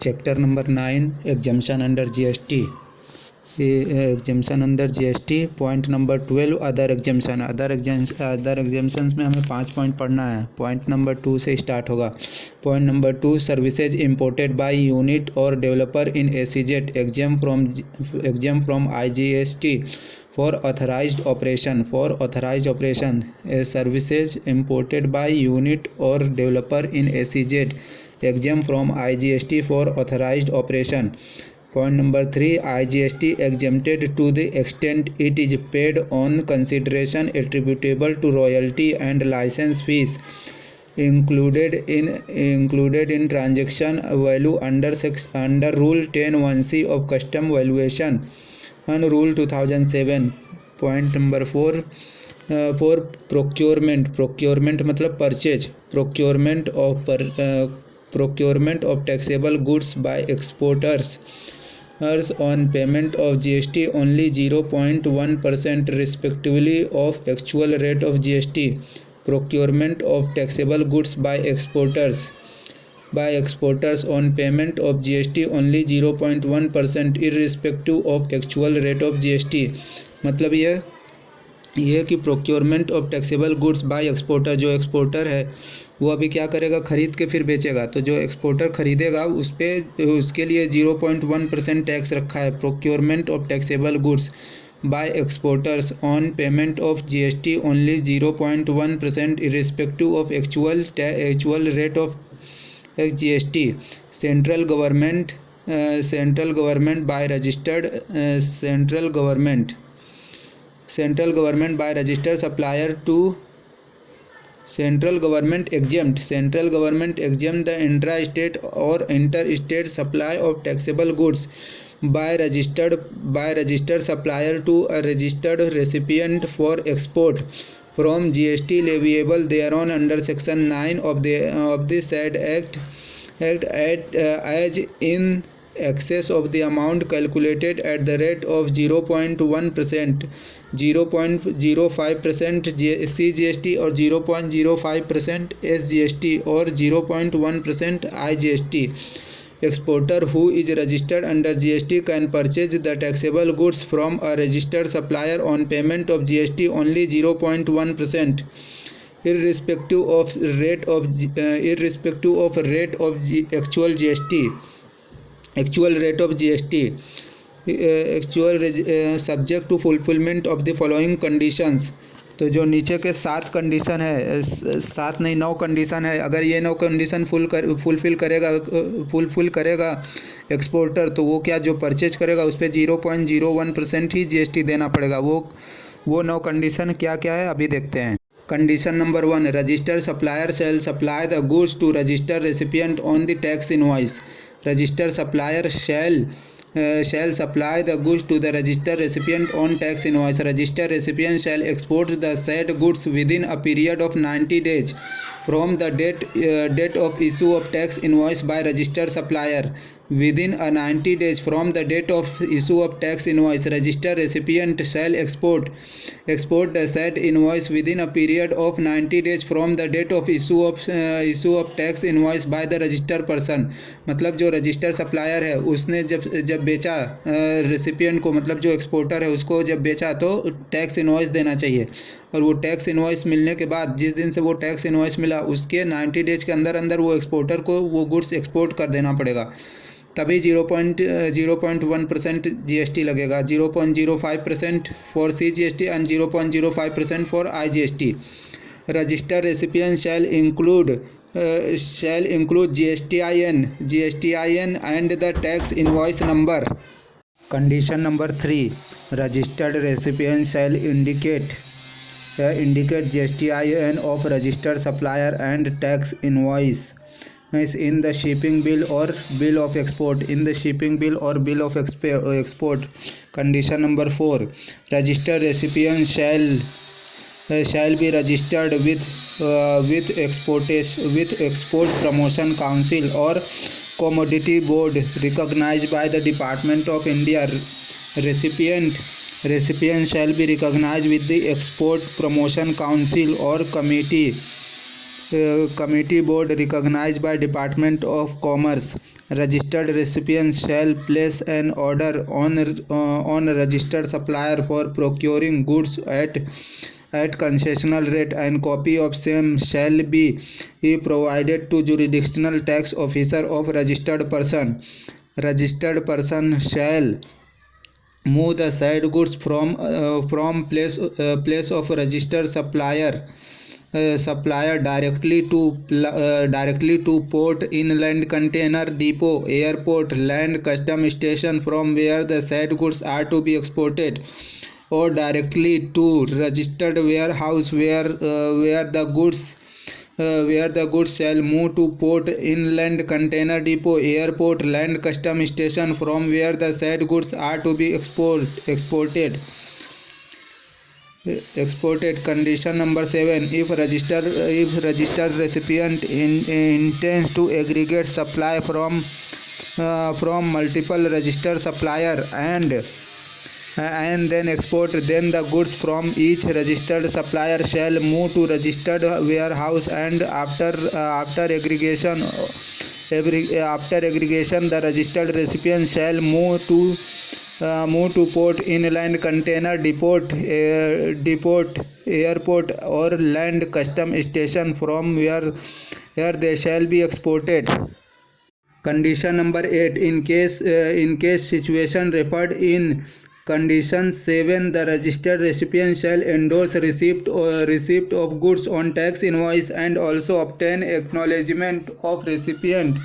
Chapter number 9 exemption under GST. Exemption under GST point number 12 other exemptions में हमें 5 point पढ़ना है। Point number 2 से स्टार्ट होगा। Point number 2 services imported by unit और developer in SEZ exempt from IGST for authorised operation services imported by unit और developer in SEZ exempt from IGST for authorised operation. Point number 3 IGST exempted to the extent it is paid on consideration attributable to royalty and license fees included in transaction value under Rule 10(1)(c) of Custom Valuation and Rule 2007. Point number 4 for procurement मतलब purchase procurement of taxable goods by exporters on payment of GST only 0.1% respectively of actual rate of GST. Procurement of taxable goods by exporters on payment of GST only 0.1% irrespective of actual rate of GST। मतलब ये कि procurement of taxable goods by exporter, जो exporter है वो अभी क्या करेगा, ख़रीद के फिर बेचेगा, तो जो एक्सपोर्टर ख़रीदेगा उसके लिए 0.1% टैक्स रखा है। Procurement of taxable goods by exporters on payment of GST only 0.1% irrespective of actual rate of GST. Central government by registered supplier to central government exempt the intra-state or inter-state supply of taxable goods by registered supplier to a registered recipient for export from GST leviable thereon under section 9 of the said act as in excess of the amount calculated at the rate of 0.1%, 0.05% CGST or 0.05% SGST or 0.1% IGST. Exporter who is registered under GST can purchase the taxable goods from a registered supplier on payment of GST only 0.1%. irrespective of rate of actual rate of GST subject to fulfillment of the following conditions। तो जो नीचे के 7 condition है, 9 condition है, अगर ये 9 condition fulfil करेगा exporter, तो वो क्या, जो परचेज करेगा उस पर 0.01% ही जीएसटी देना पड़ेगा। वो 9 कंडीशन क्या क्या है अभी देखते हैं। Condition number 1 registered supplier shall supply the goods to registered recipient on the tax invoice। Registered supplier shall supply the goods to the registered recipient on tax invoice। Registered recipient shall export the said goods within a period of 90 days from the date of issue of tax invoice by registered supplier। Within a 90 days from the date of issue of tax invoice, registered recipient shall export the said invoice within a period of 90 days from the date of issue of tax invoice by the registered person। मतलब जो registered supplier है उसने जब बेचा recipient को, मतलब जो exporter है उसको जब बेचा तो टैक्स इनवॉइस देना चाहिए, और वो टैक्स इनवॉइस मिलने के बाद जिस दिन से वो टैक्स इनवॉइस मिला उसके 90 डेज के अंदर वो एक्सपोर्टर को वो गुड्स एक्सपोर्ट कर देना पड़ेगा, तभी 0.1% जीएसटी लगेगा। 0.05% for CGST and 0.05% for IGST। Registered recipient shall include GSTIN and the tax invoice number। Condition number 3 registered recipient shall indicate GSTIN of registered supplier and tax invoice in the shipping bill or bill of export Condition number 4 registered recipient shall be registered with Export Promotion Council or Commodity Board recognized by the Department of India। Recipient shall be recognized with the Export Promotion Council or Committee committee board recognized by Department of Commerce. Registered recipient shall place an order on a registered supplier for procuring goods at concessional rate, and copy of same shall be provided to jurisdictional tax officer of registered person. Registered person shall move the said goods from place of registered supplier directly to port, inland container depot, airport, land custom station from where the said goods are to be exported, or directly to registered warehouse where the goods shall move to port, inland container depot, airport, land custom station from where the said goods are to be exported. Condition number 7. If registered recipient intends to aggregate supply from multiple registered supplier and then export, then the goods from each registered supplier shall move to registered warehouse, and after aggregation the registered recipient shall move to port, inland container depot, airport, or land custom station from where they shall be exported. Condition number 8. In case situation referred in Condition 7, the registered recipient shall endorse receipt of goods on tax invoice and also obtain acknowledgement of recipient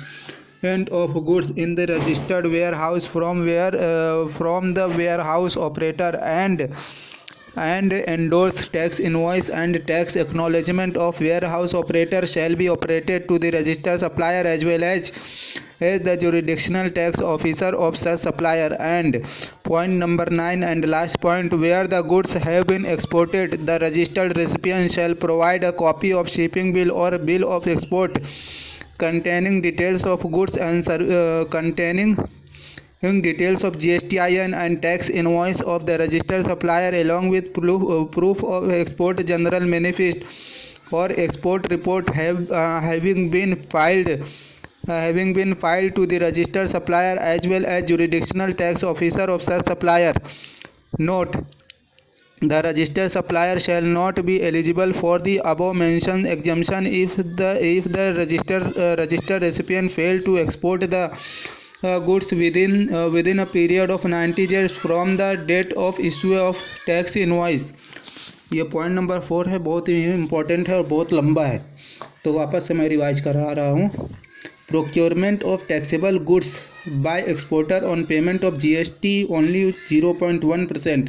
of goods in the registered warehouse from the warehouse operator, and endorse tax invoice and tax acknowledgement of warehouse operator shall be operated to the registered supplier as well as the jurisdictional tax officer of such supplier. And point number 9 and last point, where the goods have been exported, the registered recipient shall provide a copy of shipping bill or bill of export containing details of goods and containing details of GSTIN and tax invoice of the registered supplier, along with proof of export general manifest or export report having been filed to the registered supplier as well as jurisdictional tax officer of such supplier. Note: the registered supplier shall not be eligible for the above mentioned exemption if the registered recipient failed to export the goods within a period of 90 days from the date of issue of tax invoice. ये point number 4 है, बहुत ही important है और बहुत लंबा है, तो वापस से मैं रिवाइज करा रहा हूँ. Procurement of taxable goods by exporter on payment of GST only 0.1%,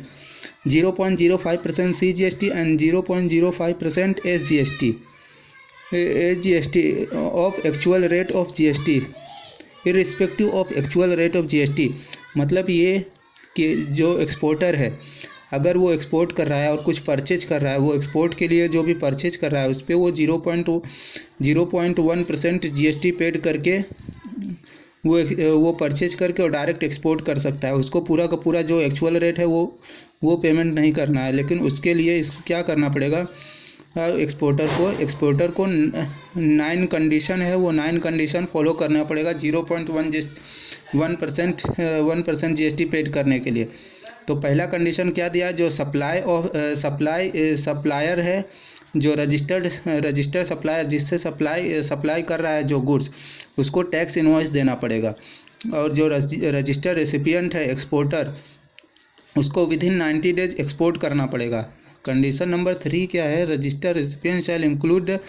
0.05% CGST and 0.05% SGST of actual rate of GST irrespective of actual rate of GST. मतलब ये कि जो एक्सपोर्टर है अगर वो एक्सपोर्ट कर रहा है और कुछ परचेज कर रहा है, वो एक्सपोर्ट के लिए जो भी परचेज कर रहा है उस पर वो 0.1% GST पेड करके वो परचेज करके और डायरेक्ट एक्सपोर्ट कर सकता है. उसको पूरा का पूरा जो एक्चुअल रेट है वो पेमेंट नहीं करना है, लेकिन उसके लिए इसको क्या करना पड़ेगा, एक्सपोर्टर को 9 कंडीशन है, वो 9 कंडीशन फॉलो करना पड़ेगा 0.1% GST पेड करने के लिए. तो पहला कंडीशन क्या दिया, जो सप्लायर है, जो रजिस्टर्ड सप्लायर जिससे सप्लाई कर रहा है जो गुड्स, उसको टैक्स इनवॉइस देना पड़ेगा. और जो रजिस्टर्ड रेसिपिएंट है एक्सपोर्टर, उसको विदिन 90 डेज एक्सपोर्ट करना पड़ेगा. कंडीशन नंबर 3 क्या है, registered recipient shall include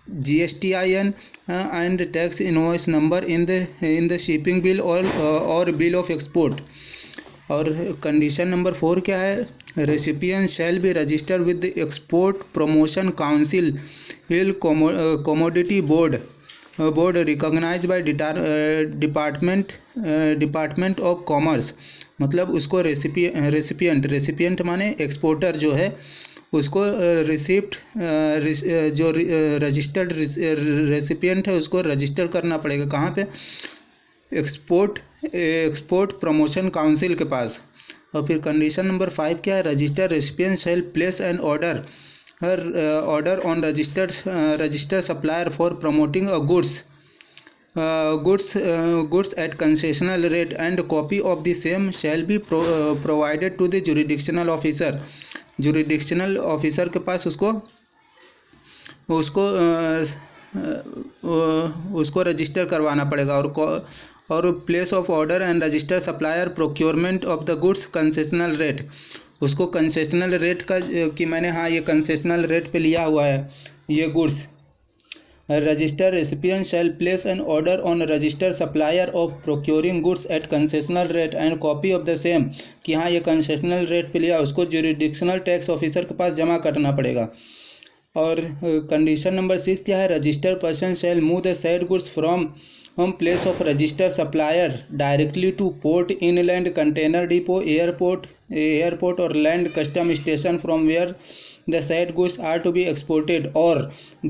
GSTIN and tax invoice number in the shipping bill or bill of export. और कंडीशन नंबर 4 क्या है, recipient shall be registered with the export promotion council hill commodity board recognised by department of commerce. मतलब उसको recipient माने exporter जो है, उसको receipt जो रजिस्टर्ड रेसिपिएंट है उसको रजिस्टर करना पड़ेगा. कहाँ पे, एक्सपोर्ट प्रमोशन काउंसिल के पास. और फिर कंडीशन नंबर 5 क्या है, registered recipient shall place an order order on registered supplier for promoting a goods at concessional rate, and copy of the same shall be provided to the jurisdictional officer. jurisdictional officer के पास उसको register करवाना पड़ेगा। और place of order and register supplier procurement of the goods concessional rate, उसको concessional rate का कि मैंने हाँ ये कंसेशनल रेट पे लिया हुआ है ये goods. Register recipient shall place an order on register supplier of procuring goods at concessional rate and copy of the same, कि हाँ ये कंसेशनल रेट पे लिया, उसको जुरिडिक्शनल टैक्स ऑफिसर के पास जमा करना पड़ेगा। और कंडीशन नंबर 6 क्या है? Registered person shall move the said goods from place of registered supplier directly to port, inland container depot, airport और land custom station from where the said goods are to be exported, or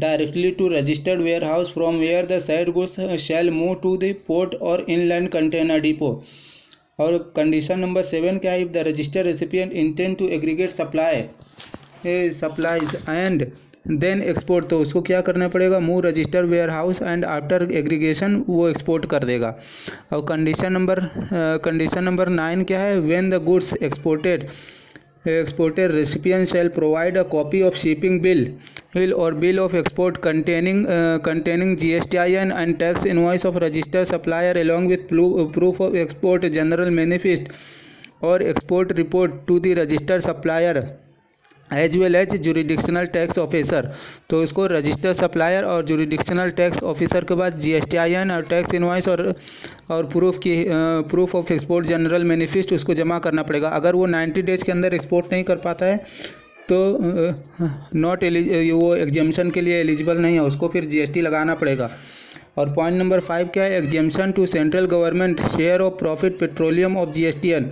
directly to registered warehouse from where the said goods shall move to the port or inland container depot. और condition number 7 क्या है? If the registered recipient intend to aggregate supplies and then export, तो उसको क्या करना पड़ेगा? Move registered warehouse and after aggregation वो export कर देगा। और कंडीशन नंबर 9 क्या है? When the goods exported recipient shall provide a copy of shipping bill or bill of export containing GSTIN and tax invoice of registered supplier along with proof of export general manifest or export report to the registered supplier as well as jurisdictional tax officer. तो उसको registered supplier और जुरिडिक्शनल tax officer के बाद GSTIN और tax invoice और proof of export general manifest उसको जमा करना पड़ेगा। अगर वो 90 डेज के अंदर एक्सपोर्ट नहीं कर पाता है तो वो एग्जेम्पशन के लिए एलिजिबल नहीं है, उसको फिर GST लगाना पड़ेगा। और पॉइंट नंबर 5 क्या है? Exemption to central government share of profit petroleum of GSTN।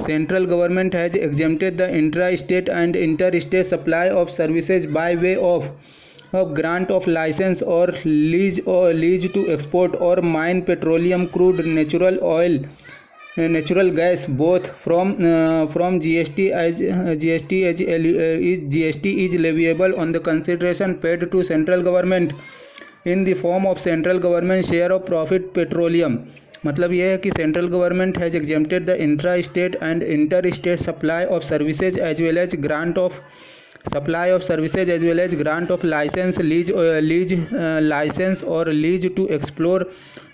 Central government has exempted the intra-state and inter-state supply of services by way of grant of license or lease to export or mine petroleum, crude, natural oil, natural gas, both from GST as GST is leviable on the consideration paid to central government in the form of central government share of profit petroleum। मतलब ये है कि central government has exempted the intra state and inter state supply of services as well as grant of supply of services as well as grant of licence, lease licence और lease to explore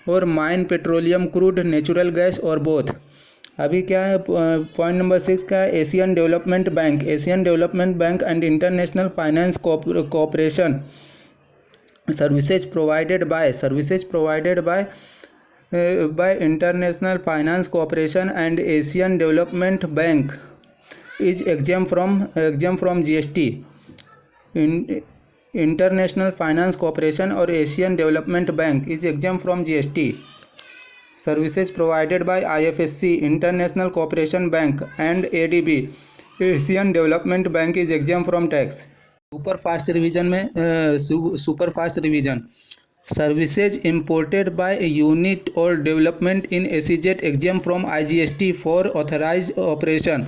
और mine petroleum, crude, natural gas और both. अभी क्या है? Point number 6 का है? Asian development bank and international finance corporation services provided by International Finance Corporation and Asian Development Bank is exempt from GST। International Finance Corporation और Asian Development Bank is exempt from GST। Services provided by IFSC, International Cooperation Bank and ADB, Asian Development Bank is exempt from tax। Super fast revision Services imported by a unit or development in SEZ exempt from IGST for authorized operation.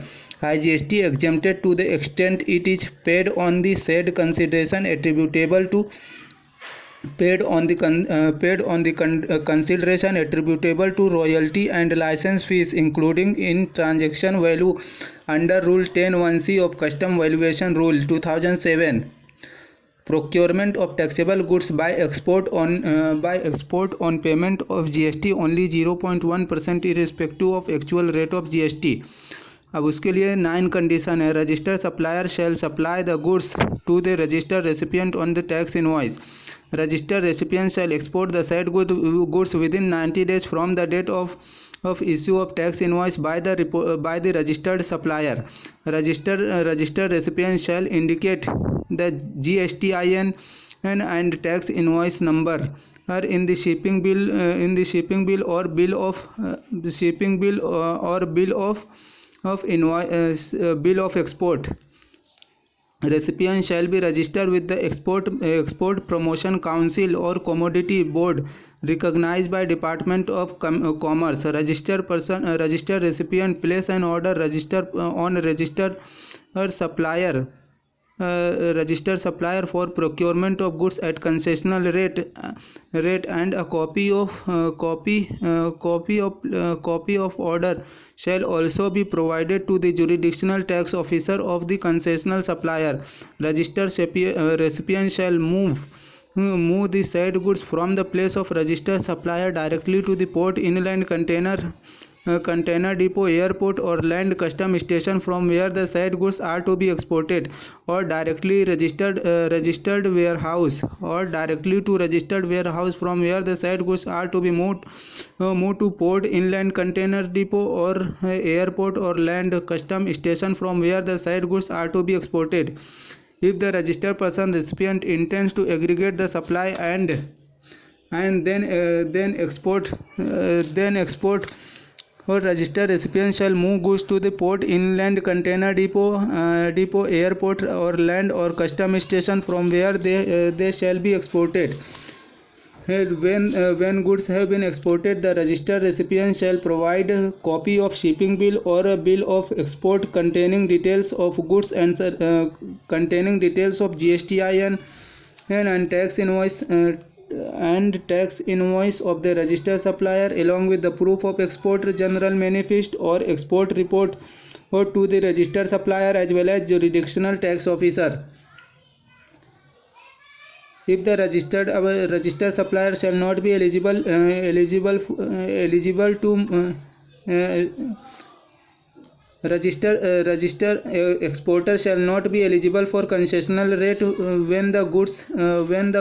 IGST exempted to the extent it is paid on the said consideration attributable to consideration attributable to royalty and license fees, including in transaction value under Rule 10(1)(c) of Custom Valuation Rule 2007. Procurement of taxable goods by export on payment of GST only 0.1% irrespective of actual rate of GST। अब उसके लिए 9 condition है। Registered supplier shall supply the goods to the registered recipient on the tax invoice. Registered recipient shall export the said goods within 90 days from the date of issue of tax invoice by the registered supplier। Registered recipient shall indicate the GSTIN and tax invoice number in the shipping bill or bill of export। Recipient shall be registered with the Export Promotion Council or Commodity Board recognized by Department of Commerce। Registered recipient place an order on registered supplier registered supplier for procurement of goods at concessional rate and a copy of order shall also be provided to the jurisdictional tax officer of the concessional supplier. Registered recipient shall move the said goods from the place of registered supplier directly to the port, inland container depot, airport or land custom station from where the said goods are to be exported, or directly registered warehouse, or directly to registered warehouse from where the said goods are to be moved to port, inland container depot or airport or land custom station from where the said goods are to be exported. If the registered person recipient intends to aggregate the supply and then export, or registered recipient shall move goods to the port, inland container depot, airport or land or custom station from where they shall be exported. When goods have been exported, the registered recipient shall provide a copy of shipping bill or a bill of export containing details of goods and containing details of GSTIN and tax invoice of the registered supplier, along with the proof of export general manifest or export report, or to the registered supplier as well as jurisdictional tax officer. If the registered supplier shall not be eligible to register exporter shall not be eligible for concessional rate when the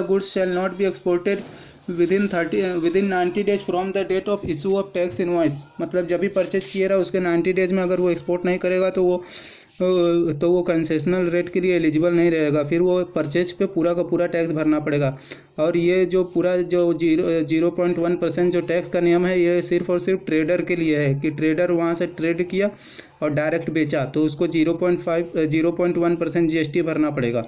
goods shall not be exported within 90 days from the date of issue of tax invoice. मतलब जब भी purchase किया रहा उसके 90 days में अगर वो export नहीं करेगा तो वो कंसेशनल रेट के लिए एलिजिबल नहीं रहेगा, फिर वो परचेज पे पूरा का पूरा टैक्स भरना पड़ेगा। और ये जो पूरा जो 0.1% जो टैक्स का नियम है, ये सिर्फ और सिर्फ ट्रेडर के लिए है कि ट्रेडर वहाँ से ट्रेड किया और डायरेक्ट बेचा तो उसको 0.1% GST भरना पड़ेगा।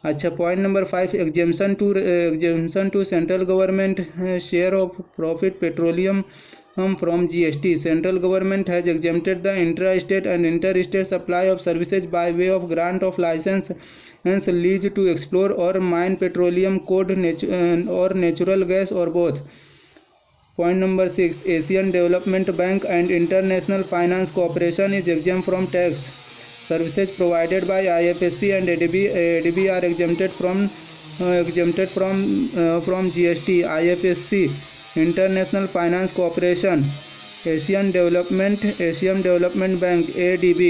अच्छा, point number 5, exemption to central government share of profit petroleum from GST. Central government has exempted the intra-state and inter-state supply of services by way of grant of license and lease to explore or mine petroleum, coal or natural gas or both. Point number 6, Asian Development Bank and International Finance Corporation is exempt from tax. Services provided by IFSC and ADB are exempted from GST. IFSC, International Finance Corporation, Asian Development Bank, ADB